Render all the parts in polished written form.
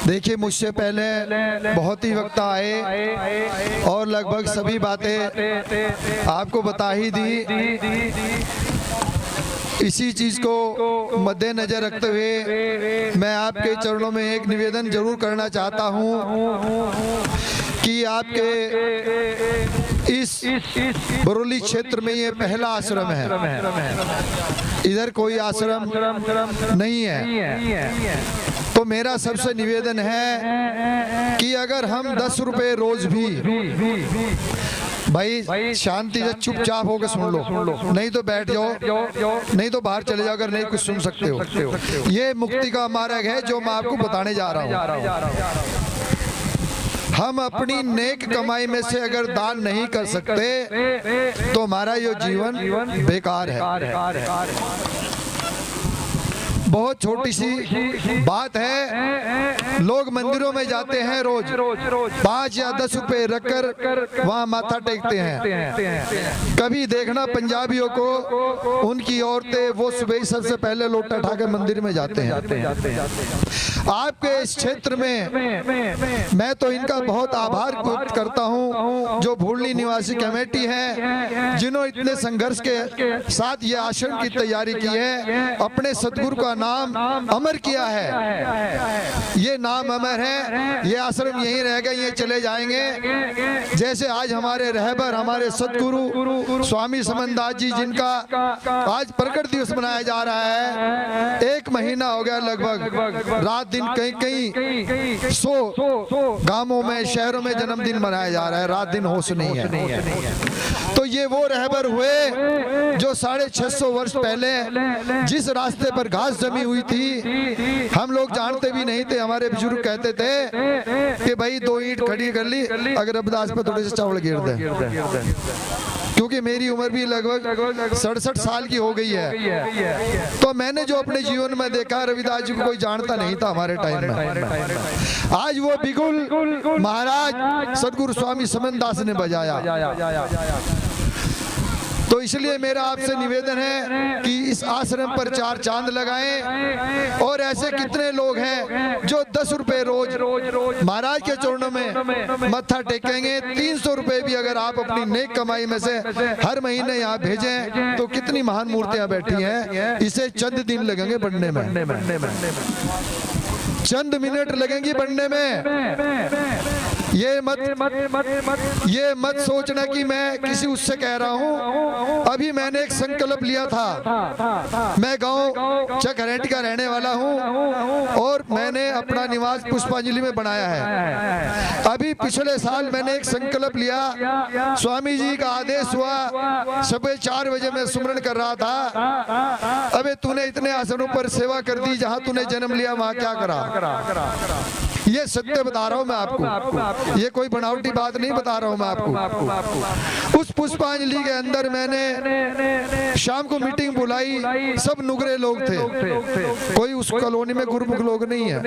देखिए, मुझसे पहले बहुत ही वक्त आए और लगभग सभी बातें आपको बता ही दी। इसी चीज़ को मद्देनजर रखते हुए मैं आपके चरणों में एक निवेदन जरूर करना चाहता हूं कि आपके इस बरौली क्षेत्र में ये पहला आश्रम है। इधर कोई आश्रम नहीं है। तो मेरा सबसे निवेदन है कि अगर हम 10 रुपए रोज भी, भाई शांति से चुपचाप होकर सुन लो, नहीं तो बैठ जाओ, नहीं तो बाहर चले जाओ अगर नहीं कुछ सुन सकते हो। ये मुक्ति का मार्ग है जो मैं आपको बताने जा रहा हूँ। हम अपनी नेक कमाई में से अगर दान नहीं कर सकते तो हमारा ये जीवन बेकार है। बहुत छोटी सी बात है, लोग मंदिरों में जाते हैं रोज 5 या 10 रुपए रखकर वहाँ माथा टेकते हैं। कभी देखना पंजाबियों को, उनकी औरतें वो सुबह सबसे पहले लोटा उठा के मंदिर में जाते हैं। आपके इस क्षेत्र में मैं तो इनका बहुत आभार व्यक्त करता हूं, जो भूलनी निवासी कमेटी है, जिन्होंने इतने संघर्ष के साथ ये आश्रम की तैयारी की है, अपने सतगुरु का नाम अमर किया है। ये नाम अमर है, ये आश्रम यहीं रहेगा, ये चले जाएंगे। जैसे आज हमारे रहबर, हमारे सतगुरु स्वामी समनदास जी, जिनका आज प्रकट दिवस मनाया जा रहा है, 1 महीना हो गया लगभग, रात दिन कहीं 100 गांवों में, शहरों में जन्मदिन मनाया जा रहा है, रात दिन होश नहीं है। तो ये वो रहबर हुए जो 650 वर्ष पहले जिस रास्ते पर घास जमी हुई थी, हम लोग जानते भी नहीं थे। हमारे बुजुर्ग कहते थे कि भाई 2 ईंट खड़ी कर ली, अगर रविदास पे थोड़े से चावल गिर दे, क्योंकि मेरी उम्र भी लगभग 67 साल की हो गई है। तो मैंने जो अपने जीवन में देखा, रविदास जी को कोई जानता नहीं था हमारे टाइम में। आज वो बिगुल महाराज सतगुरु स्वामी समनदास ने बजाया। तो इसलिए मेरा आपसे निवेदन है कि इस आश्रम पर 4 चांद लगाएं। और ऐसे कितने लोग हैं जो 10 रुपए रोज महाराज के चरणों में मत्था टेकेंगे। 300 रुपए भी अगर आप अपनी नेक कमाई में से हर महीने यहाँ भेजें तो कितनी महान मूर्तियां बैठी हैं। इसे चंद दिन लगेंगे बनने में, चंद मिनट लगेंगी बनने में। ये मत सोचना कि मैं किसी उससे कह रहा हूँ। अभी मैंने एक संकल्प लिया था। मैं गांव चकरेंटी का रहने वाला हूँ और मैंने अपना निवास पुष्पांजलि में बनाया है। अभी पिछले साल मैंने एक संकल्प लिया, स्वामी जी का आदेश हुआ, सुबह 4 बजे मैं सुमरन कर रहा था, अबे तूने इतने आसनों पर सेवा कर दी, जहाँ तूने जन्म लिया वहाँ क्या करा। ये सत्य बता रहा हूँ मैं आपको, ये कोई बनावटी बात नहीं बता रहा हूँ मैं आपको। उस पुष्पांजलि के अंदर मैंने शाम को मीटिंग बुलाई, सब नुगरे लोग थे, कोई उस कॉलोनी में गुरुमुख लोग नहीं है।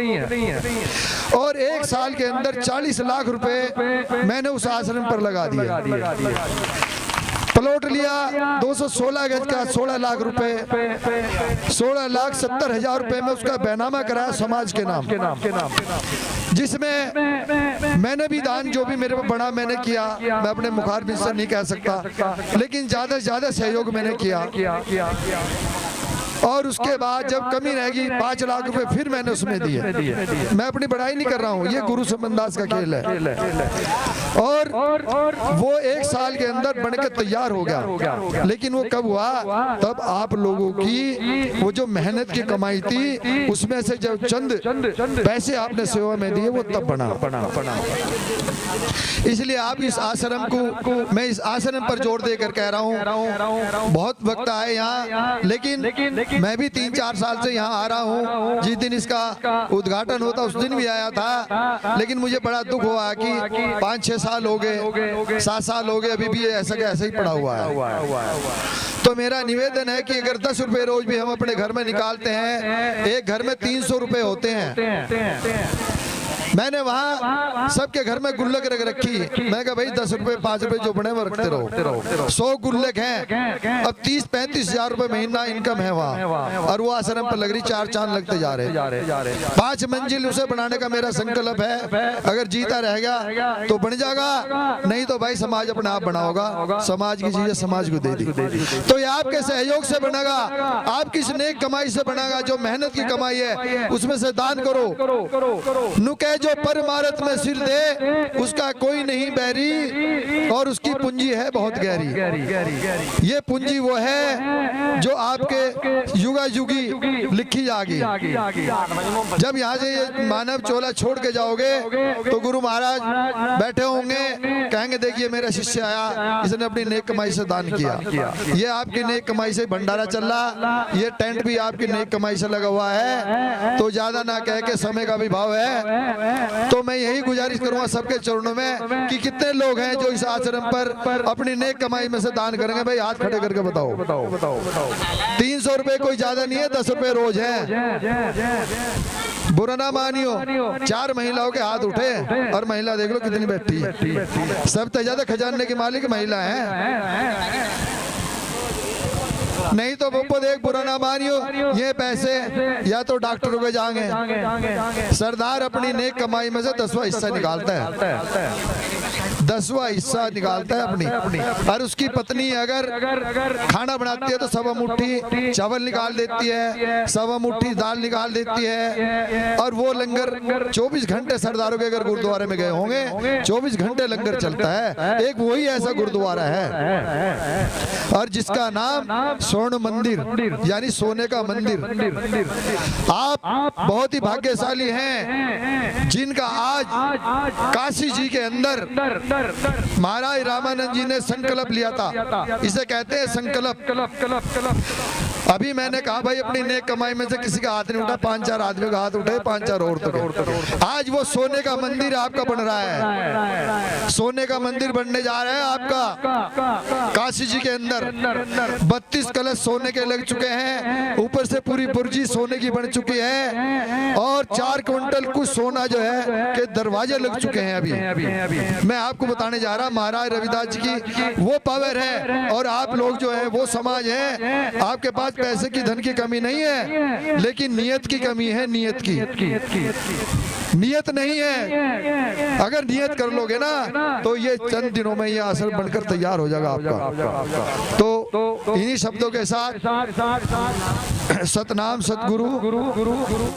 और 1 साल के अंदर 40 लाख रुपए मैंने उस आश्रम पर लगा दिया। प्लॉट लिया 216 गज का, 16 लाख रुपए, 16,70,000 रुपए में उसका बैनामा कराया समाज के नाम, जिसमें मैंने भी दान जो भी मेरे को बड़ा मैंने किया। मैं अपने मुखारबिन से नहीं कह सकता, लेकिन ज्यादा से ज्यादा सहयोग मैंने किया। और उसके बाद जब कमी रहेगी 5 लाख रुपए फिर मैंने उसमें दिए। मैं अपनी बड़ाई नहीं कर रहा हूँ, ये गुरु समनदास का खेल है। और वो 1 साल के अंदर बनकर तैयार हो गया। लेकिन वो कब हुआ? तब आप लोगों की वो जो मेहनत की कमाई थी, उसमें से जब चंद पैसे आपने सेवा में दिए, वो तब बना। इसलिए आप इस आश्रम को, मैं इस आश्रम पर जोर देकर कह रहा हूँ, बहुत वक्त आए यहाँ, लेकिन मैं भी 3-4 साल से यहाँ आ रहा हूँ। जिस दिन इसका उद्घाटन होता उस दिन भी आया था, लेकिन मुझे बड़ा दुख हुआ कि 5-6 साल हो गए, 7 साल हो गए, अभी भी ऐसा ही पड़ा हुआ है। तो मेरा निवेदन है कि अगर 10 रुपए रोज भी हम अपने घर में निकालते हैं, एक घर में 300 रुपए होते हैं, मैंने वहाँ सबके घर में गुल्लक रख रखी। मैं कहा भाई 10 रुपए 5 रुपए जो बने वो रखते रहो। 100 गुल्लक हैं, अब 30-35 हजार रुपए महीना इनकम है वहाँ, और वो आश्रम पर लग रही 4 चांद लगते जा रहे। 5 मंजिल उसे बनाने का मेरा संकल्प है। अगर जीता रह गया तो बन जाएगा, नहीं तो भाई समाज अपने आप बनाओगा। समाज की चीजें समाज को दे दी। तो ये आपके सहयोग से बनेगा, आपकी इस नेक कमाई से बनेगा। जो मेहनत की कमाई है उसमें से दान करो। नुके जो परमारत में सिर दे उसका कोई नहीं बैरी, और उसकी पूंजी है बहुत गहरी। ये पूंजी वो है जो आपके युगा युगी लिखी जाएगी। जब यहाँ से ये मानव चोला छोड़ के जाओगे तो गुरु महाराज बैठे होंगे, कहेंगे देखिए मेरा शिष्य आया, इसने अपनी नेक कमाई से दान किया। ये आपकी नेक कमाई से भंडारा चल रहा, ये टेंट भी आपकी नेक कमाई से लगा हुआ है। तो ज्यादा ना कह के समय का भी भाव है। तो मैं यही गुजारिश करूंगा सबके चरणों में कि कितने लोग हैं जो इस आश्रम पर अपनी नेक कमाई में से दान करेंगे। भाई हाथ खड़े करके बताओ। 300 रुपए कोई ज्यादा नहीं है, 10 रुपए रोज है। बुरा ना मानियो, 4 महिलाओं के हाथ उठे और महिला देख लो कितनी बैठी है। सबसे ज्यादा खजाने की मालिक महिला है। नहीं तो वो देख, बुरा ना मानियो, ये पैसे या तो डॉक्टरों के जाएंगे। सरदार अपनी नेक कमाई में से 10वां हिस्सा निकालता है, 10वां हिस्सा निकालता है अपनी। और उसकी पत्नी अगर खाना बनाती है तो 1.25 मुट्ठी चावल निकाल देती है, 1.25 मुट्ठी दाल निकाल देती है। और वो लंगर 24 घंटे सरदारों के अगर गुरुद्वारे में गए होंगे 24 घंटे लंगर चलता है। एक वही ऐसा गुरुद्वारा है और जिसका नाम स्वर्ण मंदिर यानी सोने का मंदिर। आप बहुत ही भाग्यशाली हैं जिनका आज काशी जी के अंदर महाराज रामानंद जी ने संकल्प लिया था। इसे कहते हैं संकल्प। अभी मैंने कहा भाई अपनी नेक कमाई में से किसी का हाथ नहीं उठा, 5-4 आदमी का हाथ उठे, 5-4 औरतों के। आज वो सोने का मंदिर आपका बन रहा है, सोने का मंदिर बनने जा रहा है आपका काशी जी के अंदर। 32 कलश सोने के लग चुके हैं, ऊपर से पूरी बुर्जी सोने की बन चुकी है, और 4 क्विंटल कुछ सोना जो है के दरवाजे लग चुके हैं। अभी मैं आपको बताने जा रहा, महाराज रविदास जी की वो पावर है। और आप लोग जो है वो समाज है, आपके पास पैसे की धन की कमी नहीं है, लेकिन नियत की कमी है। नियत नहीं है। अगर नियत कर लोगे ना तो ये चंद दिनों में ये आश्रम बनकर तैयार हो जाएगा आपका। तो इन्हीं शब्दों के साथ सतनाम सतगुरु।